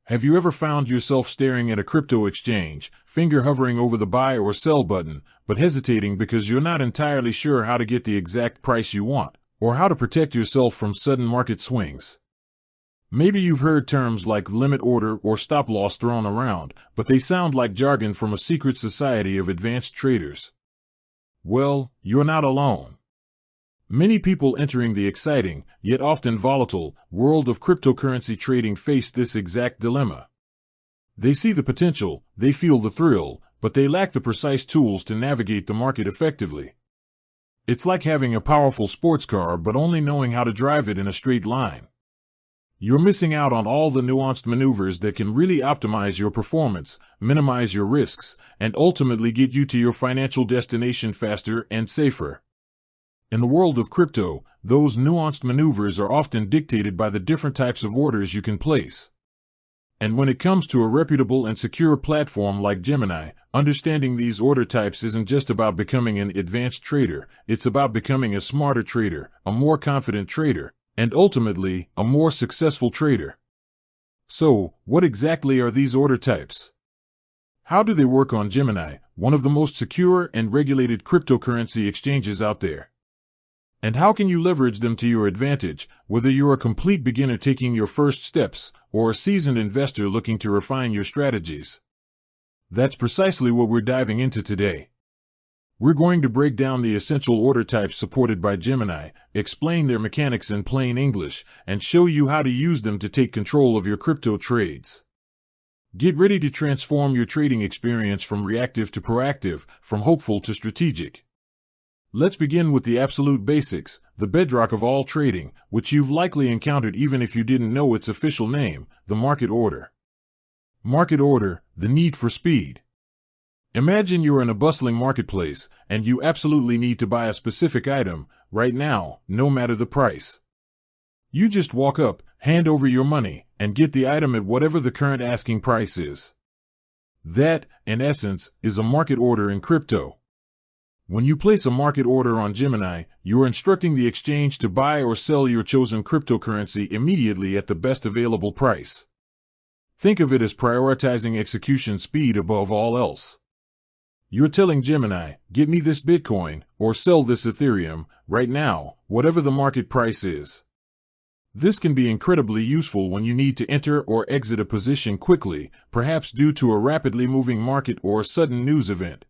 Have you ever found yourself staring at a crypto exchange, finger hovering over the buy or sell button, but hesitating because you're not entirely sure how to get the exact price you want, or how to protect yourself from sudden market swings? Maybe you've heard terms like limit order or stop loss thrown around, but they sound like jargon from a secret society of advanced traders. Well, you're not alone. Many people entering the exciting, yet often volatile, world of cryptocurrency trading face this exact dilemma. They see the potential, they feel the thrill, but they lack the precise tools to navigate the market effectively. It's like having a powerful sports car but only knowing how to drive it in a straight line. You're missing out on all the nuanced maneuvers that can really optimize your performance, minimize your risks, and ultimately get you to your financial destination faster and safer. In the world of crypto, those nuanced maneuvers are often dictated by the different types of orders you can place. And when it comes to a reputable and secure platform like Gemini, understanding these order types isn't just about becoming an advanced trader, it's about becoming a smarter trader, a more confident trader, and ultimately, a more successful trader. So, what exactly are these order types? How do they work on Gemini, one of the most secure and regulated cryptocurrency exchanges out there? And how can you leverage them to your advantage, whether you're a complete beginner taking your first steps, or a seasoned investor looking to refine your strategies? That's precisely what we're diving into today. We're going to break down the essential order types supported by Gemini, explain their mechanics in plain English, and show you how to use them to take control of your crypto trades. Get ready to transform your trading experience from reactive to proactive, from hopeful to strategic. Let's begin with the absolute basics, the bedrock of all trading, which you've likely encountered even if you didn't know its official name, the market order. Market order, the need for speed. Imagine you're in a bustling marketplace, and you absolutely need to buy a specific item, right now, no matter the price. You just walk up, hand over your money, and get the item at whatever the current asking price is. That, in essence, is a market order in crypto. When you place a market order on Gemini, you're instructing the exchange to buy or sell your chosen cryptocurrency immediately at the best available price. Think of it as prioritizing execution speed above all else. You're telling Gemini, get me this Bitcoin, or sell this Ethereum, right now, whatever the market price is. This can be incredibly useful when you need to enter or exit a position quickly, perhaps due to a rapidly moving market or a sudden news event.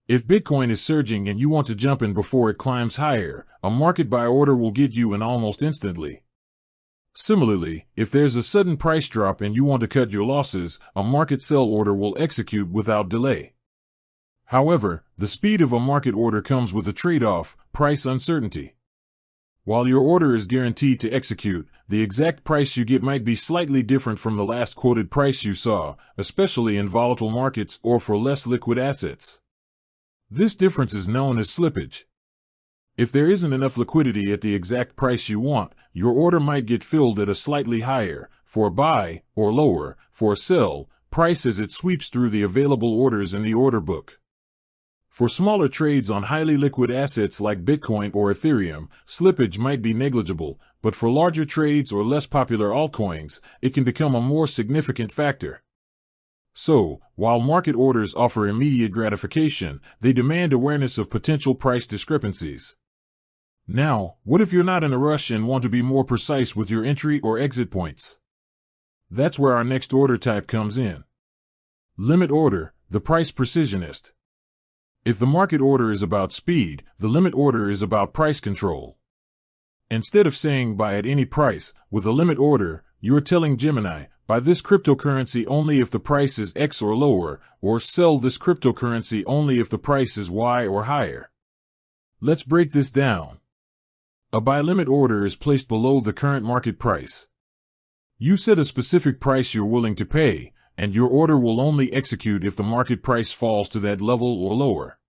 If Bitcoin is surging and you want to jump in before it climbs higher, a market buy order will get you in almost instantly. Similarly, if there's a sudden price drop and you want to cut your losses, a market sell order will execute without delay. However, the speed of a market order comes with a trade-off, price uncertainty. While your order is guaranteed to execute, the exact price you get might be slightly different from the last quoted price you saw, especially in volatile markets or for less liquid assets. This difference is known as slippage. If there isn't enough liquidity at the exact price you want, your order might get filled at a slightly higher, for a buy, or lower, for a sell, price as it sweeps through the available orders in the order book. For smaller trades on highly liquid assets like Bitcoin or Ethereum, slippage might be negligible, but for larger trades or less popular altcoins, it can become a more significant factor. So, while market orders offer immediate gratification, they demand awareness of potential price discrepancies. Now, what if you're not in a rush and want to be more precise with your entry or exit points? That's where our next order type comes in. Limit order, the price precisionist. If the market order is about speed, the limit order is about price control. Instead of saying buy at any price, with a limit order, you're telling Gemini, buy this cryptocurrency only if the price is X or lower, or sell this cryptocurrency only if the price is Y or higher. Let's break this down. A buy limit order is placed below the current market price. You set a specific price you're willing to pay, and your order will only execute if the market price falls to that level or lower.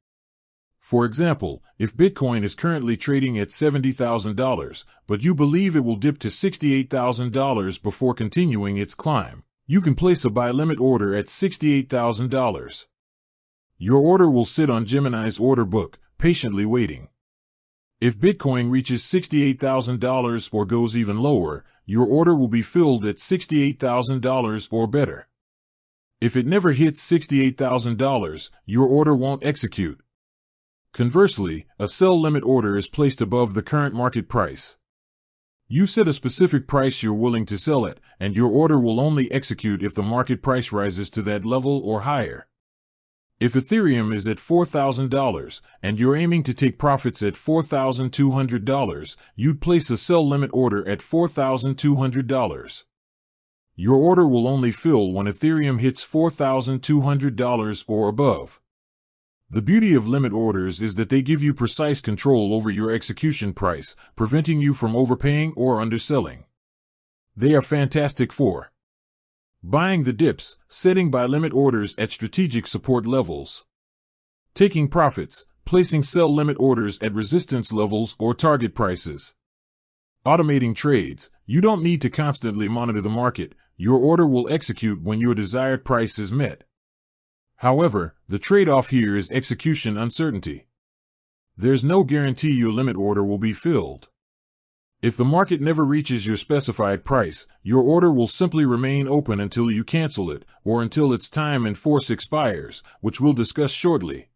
For example, if Bitcoin is currently trading at $70,000, but you believe it will dip to $68,000 before continuing its climb, you can place a buy limit order at $68,000. Your order will sit on Gemini's order book, patiently waiting. If Bitcoin reaches $68,000 or goes even lower, your order will be filled at $68,000 or better. If it never hits $68,000, your order won't execute. Conversely, a sell limit order is placed above the current market price. You set a specific price you're willing to sell at, and your order will only execute if the market price rises to that level or higher. If Ethereum is at $4,000 and you're aiming to take profits at $4,200, you'd place a sell limit order at $4,200. Your order will only fill when Ethereum hits $4,200 or above. The beauty of limit orders is that they give you precise control over your execution price, preventing you from overpaying or underselling. They are fantastic for buying the dips, setting buy limit orders at strategic support levels, taking profits, placing sell limit orders at resistance levels or target prices, automating trades. You don't need to constantly monitor the market. Your order will execute when your desired price is met. However, the trade-off here is execution uncertainty. There's no guarantee your limit order will be filled. If the market never reaches your specified price, your order will simply remain open until you cancel it, or until its time in force expires, which we'll discuss shortly.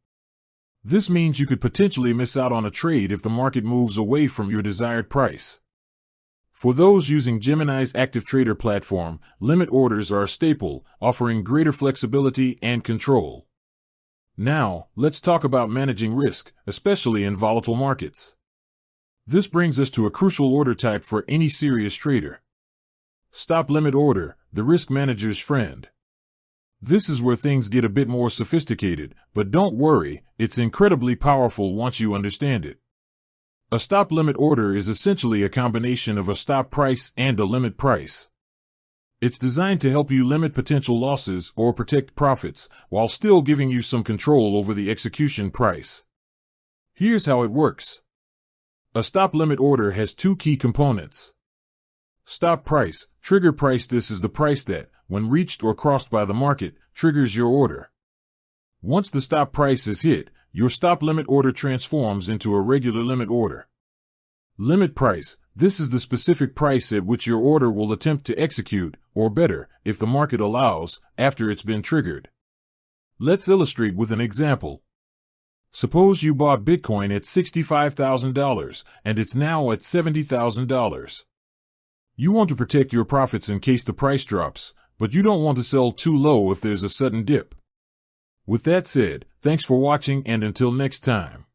This means you could potentially miss out on a trade if the market moves away from your desired price. For those using Gemini's active trader platform, limit orders are a staple, offering greater flexibility and control. Now, let's talk about managing risk, especially in volatile markets. This brings us to a crucial order type for any serious trader. Stop limit order, the risk manager's friend. This is where things get a bit more sophisticated, but don't worry, it's incredibly powerful once you understand it. A stop limit order is essentially a combination of a stop price and a limit price. It's designed to help you limit potential losses or protect profits, while still giving you some control over the execution price. Here's how it works. A stop limit order has two key components. Stop price, trigger price. This is the price that, when reached or crossed by the market, triggers your order. Once the stop price is hit, your stop limit order transforms into a regular limit order. Limit price, this is the specific price at which your order will attempt to execute, or better, if the market allows, after it's been triggered. Let's illustrate with an example. Suppose you bought Bitcoin at $65,000 and it's now at $70,000. You want to protect your profits in case the price drops, but you don't want to sell too low if there's a sudden dip. With that said, thanks for watching, and until next time.